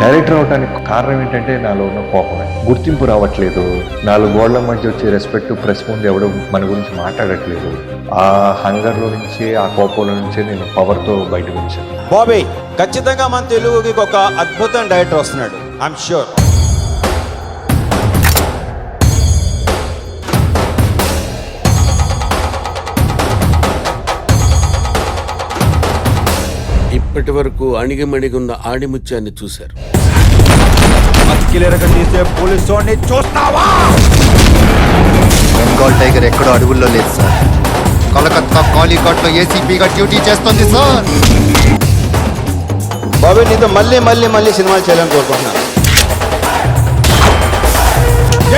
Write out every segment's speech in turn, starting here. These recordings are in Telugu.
డైరెక్టర్ అవడానికి కారణం ఏంటంటే నాలో ఉన్న కోపమే. గుర్తింపు రావట్లేదు, 4 గోళ్ల మధ్య వచ్చే రెస్పెక్ట్ ప్రెస్ ముందు ఎవడు మన గురించి మాట్లాడట్లేదు. ఆ హంగర్లో నుంచి, ఆ కోపంలో నుంచే నేను పవర్తో బయటకు వచ్చాను. బాబీ ఖచ్చితంగా మన తెలుగుకి ఒక అద్భుతమైన డైరెక్టర్ వస్తున్నాడు, ఐఎమ్ ష్యూర్. ఇప్పటి వరకు అణిగిమణిగున్న ఆణిముత్యాన్ని చూశారు. చూస్తావా? బెంగాల్ టైగర్ ఎక్కడో అడవుల్లో లేదు సార్, కలకత్తా కాలీఘాట్లో ఏసీపీగా డ్యూటీ చేస్తుంది సార్. బాబీ నీతో మళ్ళీ మళ్ళీ మళ్ళీ సినిమాలు చేయాలని కోరుకుంటున్నాను.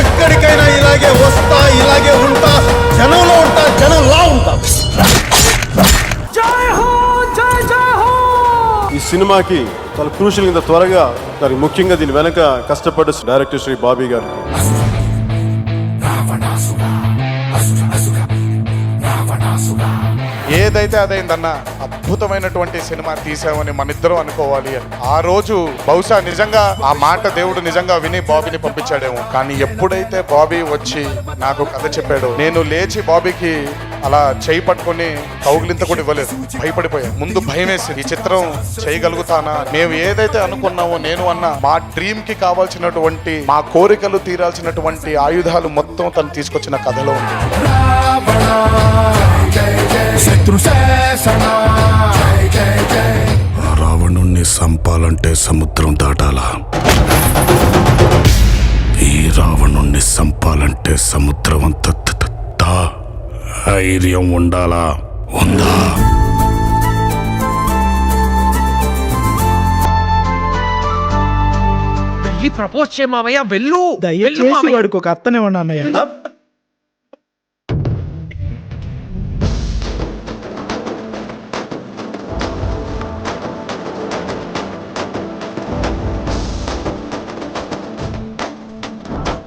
ఎక్కడికైనా ఇలాగే వస్తా, ఇలాగే ఉంటా, జనంలో ఉంటా, జనంలా ఉంటా. ఈ సినిమాకి చాలా క్రూషియల్ ఇంత త్వరగా, దానికి ముఖ్యంగా దీని వెనక కష్టపడ్డ డైరెక్టర్ శ్రీ బాబీ గారికి. ఏదైతే అదైందన్న అద్భుతమైనటువంటి సినిమా తీసామని మనిద్దరం అనుకోవాలి అని. ఆ రోజు బహుశా నిజంగా ఆ మాట దేవుడు నిజంగా విని బాబీని పంపించాడేమో. కానీ ఎప్పుడైతే బాబీ వచ్చి నాకు కథ చెప్పాడో, నేను లేచి బాబీకి అలా చేయి పట్టుకొని కౌగిలింత కూడా ఇవ్వలేదు, భయపడిపోయాను. ముందు భయం వేసింది, ఈ చిత్రం చేయగలుగుతానా, మేము ఏదైతే అనుకున్నామో, నేను అన్న మా డ్రీమ్ కి కావాల్సినటువంటి, మా కోరికలు తీరాల్సినటువంటి ఆయుధాలు మొత్తం తను తీసుకొచ్చిన కథలో ఉంది. రావణుణ్ణి సంపాలంటే సముద్రం దాటాలా, ఈ రావణుణ్ణి సంపాలంటే సముద్రం అంత ధైర్యం ఉండాలా, ఉందా? ప్రపోజ్ చేయ మామయ్య, వెళ్ళు. దయచేసి వాడికి ఒక అత్తనే ఉన్నా అన్నయ్య.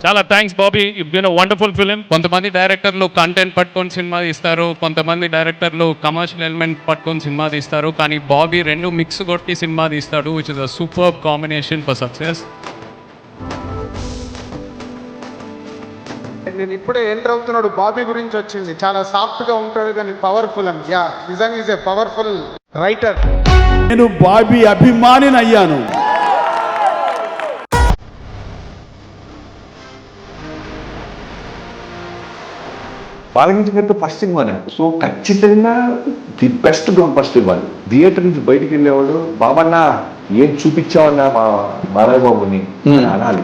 చాలా thanks Bobby, you been a wonderful film. కొంతమంది డైరెక్టర్లు కంటెంట్ పట్టుకొని సినిమా తీస్తారు, కొంతమంది డైరెక్టర్లు కమర్షియల్ ఎలిమెంట్ పట్టుకొని సినిమా తీస్తారు, కానీ బాబీ రెండు మిక్స్ కొట్టి సినిమా తీస్తాడు, which is a super combination for success. నేను ఇప్పుడే ఎంటర్ అవుతున్నాడు, బాబీ గురించి వచ్చింది. చాలా సాఫ్ట్ గా ఉంటాడు కానీ పవర్ఫుల్ అని. యా, నిజంగా ఈజ్ ఏ పవర్ఫుల్ రైటర్. నేను బాబీ అభిమానిని అయ్యాను. బాలకృష్ణ గారితో ఫస్ట్ సినిమానే, సో ఖచ్చితంగా ది బెస్ట్ గ్రౌండ్ ఫస్ట్ ఇవ్వాలి. థియేటర్ నుంచి బయటికి వెళ్ళేవాడు, బాబన్నా ఏం చూపించావన్నా మా బాలయ్య బాబుని అనాలి.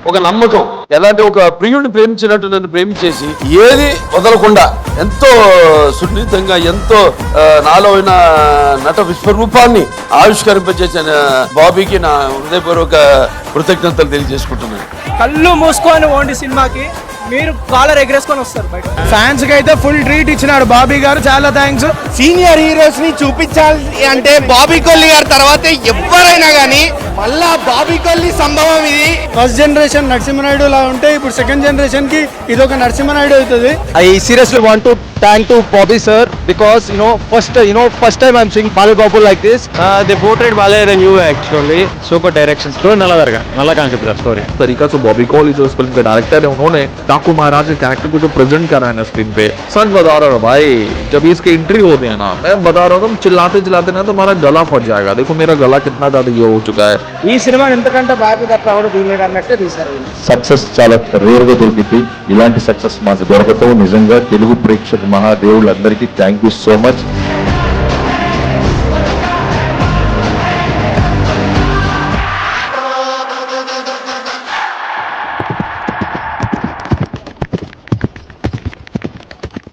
ఒక నమ్మకం, ఎలాంటి ఒక ప్రియుడిని ప్రేమించినట్టు నన్ను ప్రేమించేసి ఏది వదలకుండా ఎంతో సున్నితంగా, ఎంతో నాలో ఉన్న నట విశ్వరూపాన్ని ఆవిష్కరింపజేసిన బాబీకి నా హృదయపూర్వక కృతజ్ఞతలు తెలియజేసుకుంటున్నాను. కళ్ళు మూసుకొని ఓండి సినిమాకి, మీరు కాలర్ ఎగరేసుకొని వస్తారు బయట. ఫ్యాన్స్ కి అయితే ఫుల్ ట్రీట్ ఇచ్చినాడు బాబీ గారు, చాలా థ్యాంక్స్. సీనియర్ హీరోస్ ని చూపించాలి అంటే బాబీ కొల్లి గారి తర్వాత ఎవరైనా కానీ మళ్ళా బాబీ కొల్లి సంభవం ఇది. ఫస్ట్ జనరేషన్ నరసింహనాయుడు లా ఉంటే ఇప్పుడు సెకండ్ జనరేషన్ కి ఇది ఒక నరసింహనాయుడు అవుతుంది. I seriously want to thank to Bobby sir, because first time I'm seeing Balayya Babu like this. They portrait Balayya than you actually. Super direction. Story नला concept है story. तरीका से बॉबी कॉल जो फिल्म के डायरेक्टर है, उन्होंने डाकू महाराज के कैरेक्टर को जो प्रेजेंट करा है ना स्क्रीन पे, सच बता रहा हूँ भाई, जब इसकी एंट्री होती है ना, मैं बता रहा हूँ, तुम चिल्लाते चिल्लाते ना तुम्हारा गला फट जाएगा. देखो मेरा गला कितना ज्यादा ये हो चुका है. ఈ సినిమా ఎంతకంటే బాబీ తప్ప ఎవరు తీయలేరు అన్నట్టే తీశారు. సక్సెస్ చాలా రేర్ గా దొరికింది. ఇలాంటి సక్సెస్ మాకు దొరకటం నిజంగా తెలుగు ప్రేక్షక మహాదేవులందరికీ థ్యాంక్ యూ సో మచ్.